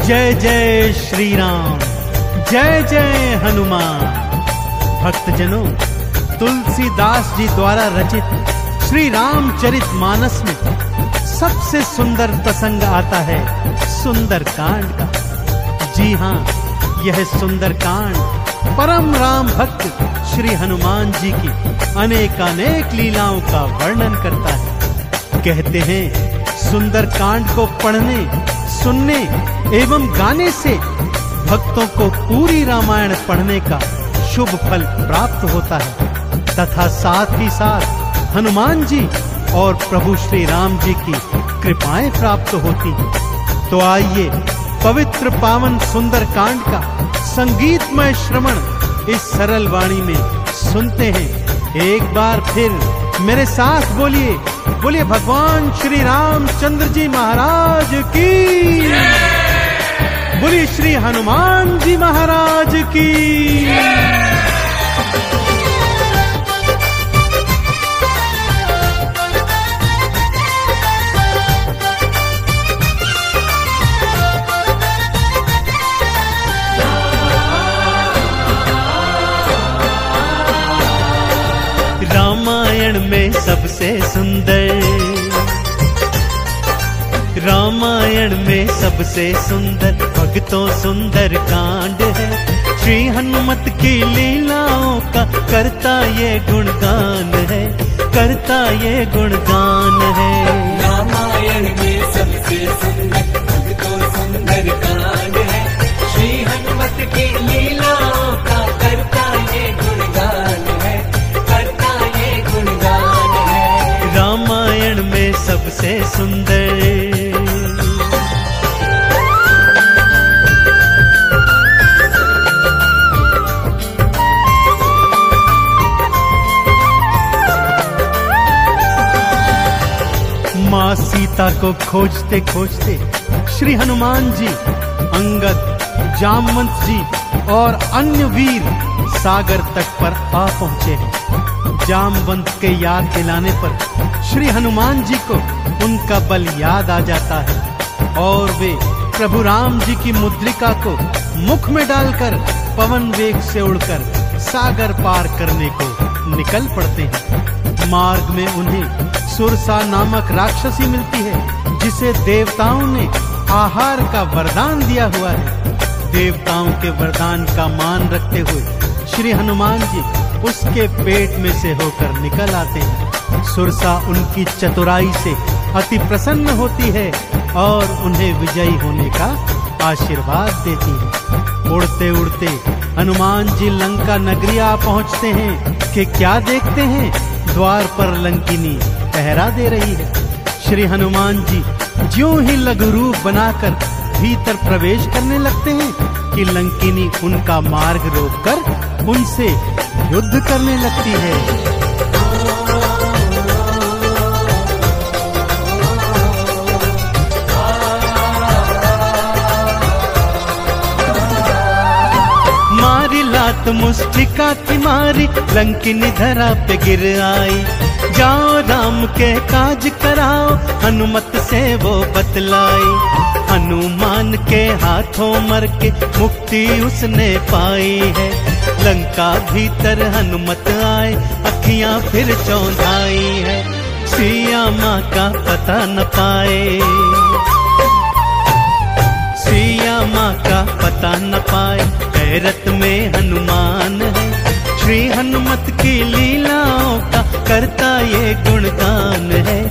जय जय श्री राम, जय जय हनुमान। भक्तजनों, तुलसीदास जी द्वारा रचित श्री रामचरित मानस में सबसे सुंदर प्रसंग आता है सुंदर कांड का। जी हाँ, यह सुंदर कांड परम राम भक्त श्री हनुमान जी की अनेकानेक लीलाओं का वर्णन करता है। कहते हैं सुंदर कांड को पढ़ने, सुनने एवं गाने से भक्तों को पूरी रामायण पढ़ने का शुभ फल प्राप्त होता है तथा साथ ही साथ हनुमान जी और प्रभु श्री राम जी की कृपाएं प्राप्त होती हैं। तो आइए पवित्र पावन सुंदर कांड का संगीतमय श्रवण इस सरल वाणी में सुनते हैं। एक बार फिर मेरे साथ बोलिए, बोलिए भगवान श्री रामचंद्र जी महाराज की, बोलिए श्री हनुमान जी महाराज की। रामायण में सबसे सुंदर, रामायण में सबसे सुंदर भक्तों सुंदर कांड है। श्री हनुमत की लीलाओं का करता ये गुणगान है, करता ये गुणगान है। रामायण में सबसे सुंदर भक्तों सुंदर कांड है। श्री हनुमत की लीलाओं का करता ये गुणगान है, करता ये गुणगान है। रामायण में सबसे सुंदर। माँ सीता को खोजते खोजते श्री हनुमान जी, अंगद, जामवंत जी और अन्य वीर सागर तट पर आ पहुंचे हैं। जामवंत के याद दिलाने पर श्री हनुमान जी को उनका बल याद आ जाता है और वे प्रभु राम जी की मुद्रिका को मुख में डालकर पवन वेग से उड़कर सागर पार करने को निकल पड़ते हैं। मार्ग में उन्हें सुरसा नामक राक्षसी मिलती है जिसे देवताओं ने आहार का वरदान दिया हुआ है। देवताओं के वरदान का मान रखते हुए श्री हनुमान जी उसके पेट में से होकर निकल आते हैं। सुरसा उनकी चतुराई से अति प्रसन्न होती है और उन्हें विजयी होने का आशीर्वाद देती है। उड़ते उड़ते हनुमान जी लंका नगरी आ पहुंचते हैं कि क्या देखते हैं, द्वार पर लंकिनी पहरा दे रही है। श्री हनुमान जी ज्यों ही लघु रूप बनाकर भीतर प्रवेश करने लगते हैं कि लंकिनी उनका मार्ग रोककर उनसे युद्ध करने लगती है। मारी लात मुष्टिका की मारी, लंकिनी धरा पे गिर आई। जाओ राम के काज कराओ, हनुमत से वो बतलाई। हनुमान के हाथों मर के मुक्ति उसने पाई है। लंका भीतर हनुमत आए, अखियां फिर चौंधाई है। सिया माँ का पता न पाए, सिया माँ का पता न पाए, हैरत में हनुमान है। श्री हनुमत की लीलाओं का करता ये गुणगान है,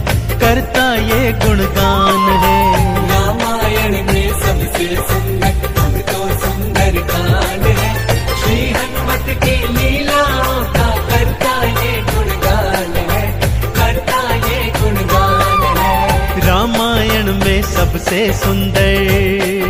करता ये गुणगान है। रामायण में सबसे सुंदर भक्तों सुंदर कांड है। श्री हनुमत की लीलाओं का करता ये गुणगान है, करता ये गुणगान है। रामायण में सबसे सुंदर।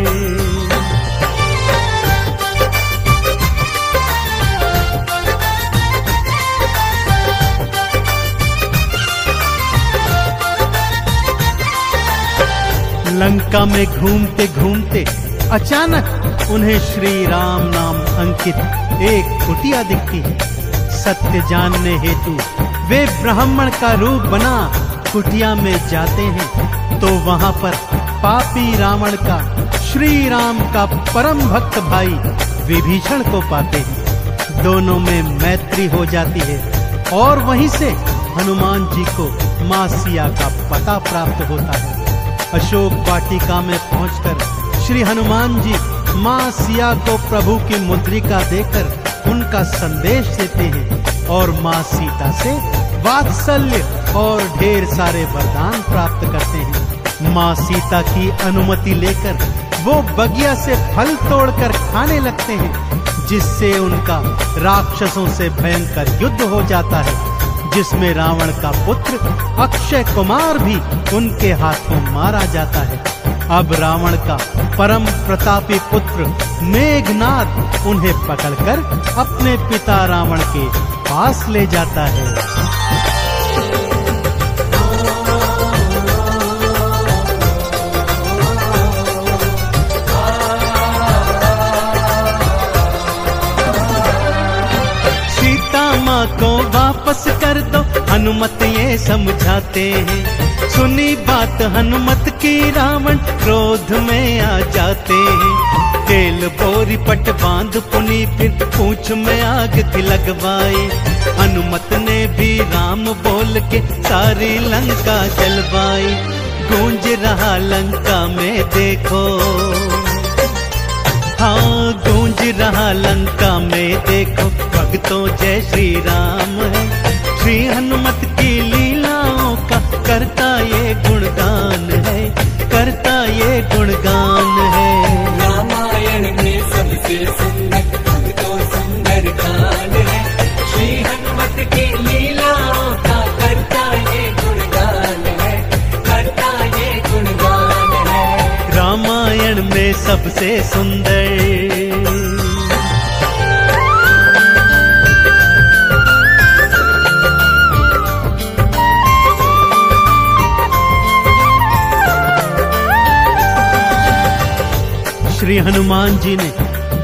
लंका में घूमते घूमते अचानक उन्हें श्री राम नाम अंकित एक कुटिया दिखती है। सत्य जानने हेतु वे ब्राह्मण का रूप बना कुटिया में जाते हैं तो वहां पर पापी रावण का श्री राम का परम भक्त भाई विभीषण को पाते हैं। दोनों में मैत्री हो जाती है और वहीं से हनुमान जी को मां सिया का पता प्राप्त होता है। अशोक वाटिका में पहुंचकर श्री हनुमान जी मां सिया को प्रभु की मुद्रिका देकर उनका संदेश देते हैं और मां सीता से वात्सल्य और ढेर सारे वरदान प्राप्त करते हैं। मां सीता की अनुमति लेकर वो बगिया से फल तोड़कर खाने लगते हैं, जिससे उनका राक्षसों से भयंकर युद्ध हो जाता है, जिसमें रावण का पुत्र अक्षय कुमार भी उनके हाथों मारा जाता है। अब रावण का परम प्रतापी पुत्र मेघनाद उन्हें पकड़कर अपने पिता रावण के पास ले जाता है। माँ को वापस कर दो, हनुमत ये समझाते हैं। सुनी बात हनुमत की रावण क्रोध में आ जाते हैं। केल बोरी पट बांध पुनी फिर पूंछ में आग थी लगवाई। हनुमत ने भी राम बोल के सारी लंका जलवाई। गूंज रहा लंका में देखो, हाँ गूंज रहा लंका में देखो, भक्तों जय श्री राम है। श्री हनुमत की लीलाओं का करता ये गुणगान है, करता ये गुणगान है। रामायण में सबसे सुंदर भक्तों सुंदर गान है। श्री हनुमत की लीलाओं का करता ये गुणगान है, करता ये गुणगान है। रामायण में सबसे सुंदर श्री हनुमान जी ने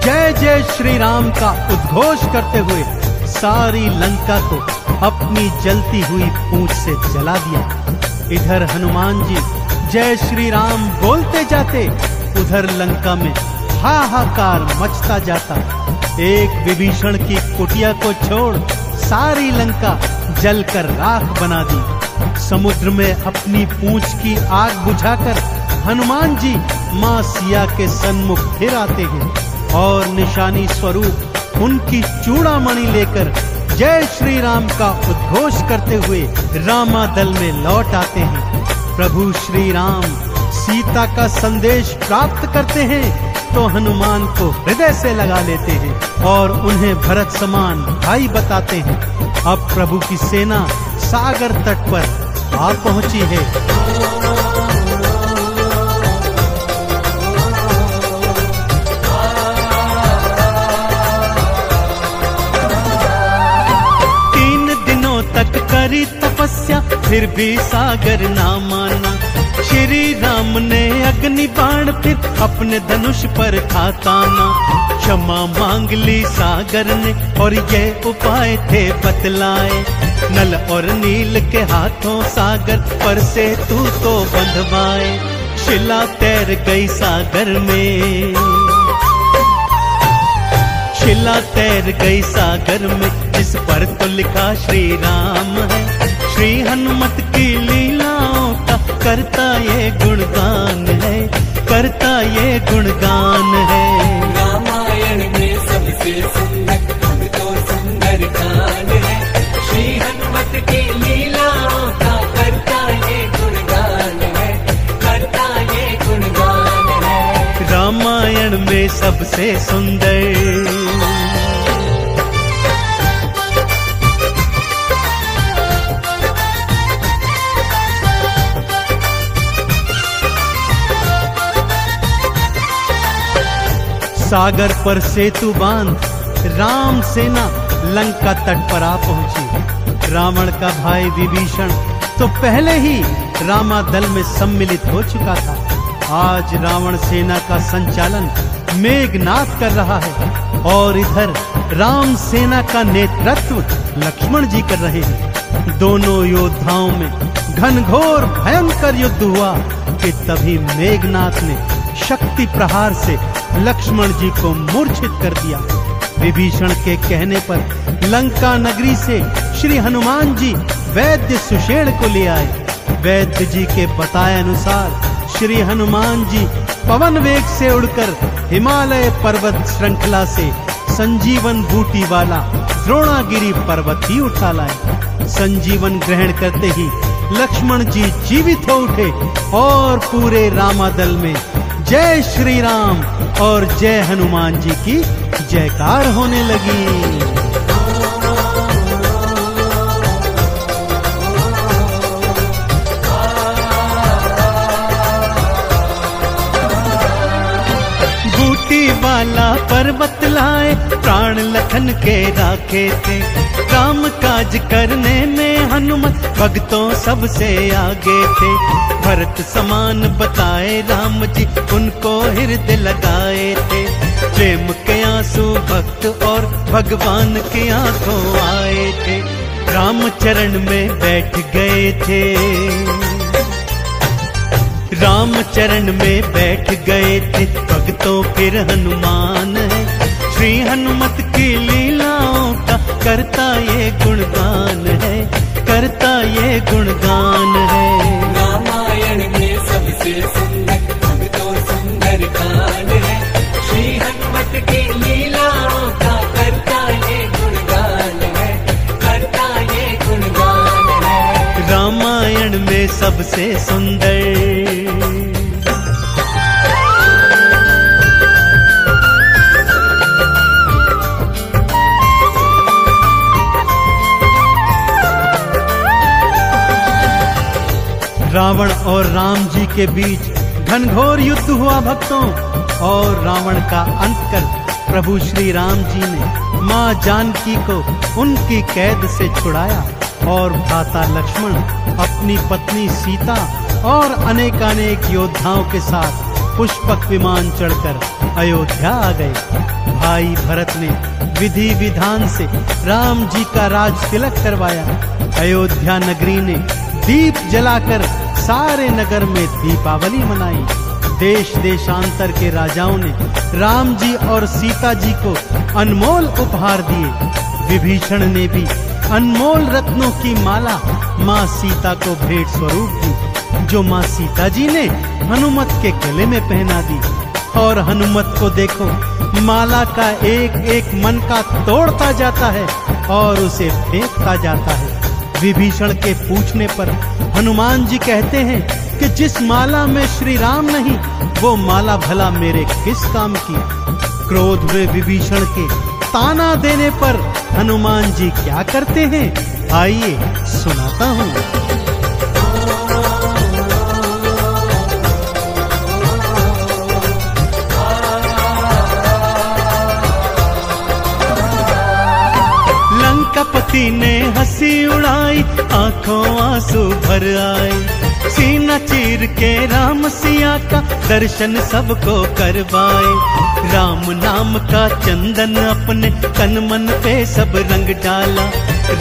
जय जय श्री राम का उद्घोष करते हुए सारी लंका को अपनी जलती हुई पूंछ से जला दिया। इधर हनुमान जी जय श्री राम बोलते जाते, उधर लंका में हाहाकार मचता जाता। एक विभीषण की कुटिया को छोड़ सारी लंका जलकर राख बना दी। समुद्र में अपनी पूंछ की आग बुझाकर हनुमान जी मां सिया के सन्मुख फिर आते हैं और निशानी स्वरूप उनकी चूड़ामणि लेकर जय श्री राम का उद्घोष करते हुए रामादल में लौट आते हैं। प्रभु श्री राम सीता का संदेश प्राप्त करते हैं तो हनुमान को हृदय से लगा लेते हैं और उन्हें भरत समान भाई बताते हैं। अब प्रभु की सेना सागर तट पर आ पहुंची है। तक करी तपस्या फिर भी सागर ना माना। श्री राम ने अग्नि बाण फिर अपने धनुष पर था ताना। क्षमा मांग ली सागर ने और ये उपाय थे बतलाए। नल और नील के हाथों सागर पर से तू तो बंधवाए। शिला तैर गई सागर में, शिला तैर गई सागर में, जिस पर तो लिखा श्री राम है। श्री हनुमत की लीलाओं का करता ये गुणगान है, करता ये गुणगान है। रामायण में सबसे सुंदर भक्तों सुंदर गान है। श्री हनुमत की लीलाओं का करता ये गुणगान है, करता ये गुणगान है। रामायण में सबसे सुंदर सागर पर सेतु बांध राम सेना लंका तट पर आ पहुंची। रावण का भाई विभीषण तो पहले ही रामादल में सम्मिलित हो चुका था। आज रावण सेना का संचालन मेघनाद कर रहा है और इधर राम सेना का नेतृत्व लक्ष्मण जी कर रहे हैं। दोनों योद्धाओं में घनघोर भयंकर युद्ध हुआ कि तभी मेघनाद ने शक्ति प्रहार से लक्ष्मण जी को मूर्छित कर दिया। विभीषण के कहने पर लंका नगरी से श्री हनुमान जी वैद्य सुषेण को ले आए। वैद्य जी के बताए अनुसार श्री हनुमान जी पवन वेग से उड़कर हिमालय पर्वत श्रृंखला से संजीवन बूटी वाला द्रोणागिरी पर्वत ही उठा लाए। संजीवन ग्रहण करते ही लक्ष्मण जी जीवित हो उठे और पूरे रामादल में जय श्री राम और जय हनुमान जी की जयकार होने लगी। वाला पर्वत लाए प्राण लखन के राखे थे। काम काज करने में हनुमत भक्तों सबसे आगे थे। भरत समान बताए राम जी उनको हृदय लगाए थे। प्रेम के आंसू भक्त और भगवान की आंखों आए थे। राम चरण में बैठ गए थे। राम चरण में बैठ गए थे भक्तों फिर हनुमान है। श्री हनुमत की लीलाओं का करता ये गुणगान है, करता ये गुणगान है। रामायण में सबसे सुंदर भक्तों सुंदर कांड है। श्री हनुमत की लीलाओं का करता ये गुणगान है, करता ये गुणगान है। रामायण में सबसे सुंदर रावण और राम जी के बीच घनघोर युद्ध हुआ भक्तों, और रावण का अंत कर प्रभु श्री राम जी ने मां जानकी को उनकी कैद से छुड़ाया और भ्राता लक्ष्मण अपनी पत्नी सीता और अनेकानेक योद्धाओं के साथ पुष्पक विमान चढ़कर अयोध्या आ गए। भाई भरत ने विधि विधान से राम जी का राज तिलक करवाया। अयोध्या नगरी ने दीप जलाकर सारे नगर में दीपावली मनाई। देश देशांतर के राजाओं ने राम जी और सीता जी को अनमोल उपहार दिए। विभीषण ने भी अनमोल रत्नों की माला माँ सीता को भेंट स्वरूप दी, जो माँ सीता जी ने हनुमत के गले में पहना दी। और हनुमत को देखो, माला का एक एक मन का तोड़ता जाता है और उसे फेंकता जाता है। विभीषण के पूछने पर हनुमान जी कहते हैं कि जिस माला में श्री राम नहीं, वो माला भला मेरे किस काम की। क्रोध में विभीषण के ताना देने पर हनुमान जी क्या करते हैं, आइए सुनाता हूँ। लंकापति ने हंसी उड़ाई, आंखों आंसू भर आए। सीना चीर के राम सिया का दर्शन सबको करवाए। राम नाम का चंदन अपने तन मन पे सब रंग डाला।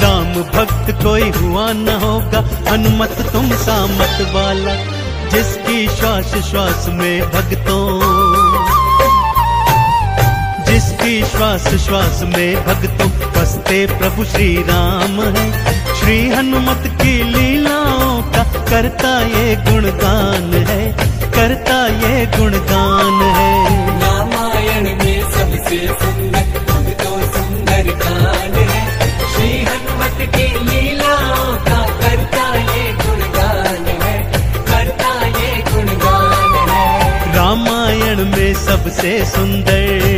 राम भक्त कोई हुआ न होगा, हनुमत तुम सा मत वाला। जिसकी श्वास श्वास में भक्तों, जिसकी श्वास श्वास में भक्तों बसते प्रभु श्री राम है। श्री हनुमत की लीलाओं का करता ये गुणगान है, करता ये गुणगान है। रामायण में सबसे सुंदर भक्तों सुंदर कांड है। श्री हनुमत की लीलाओं का करता ये गुणगान है, करता ये गुणगान है। रामायण में सबसे सुंदर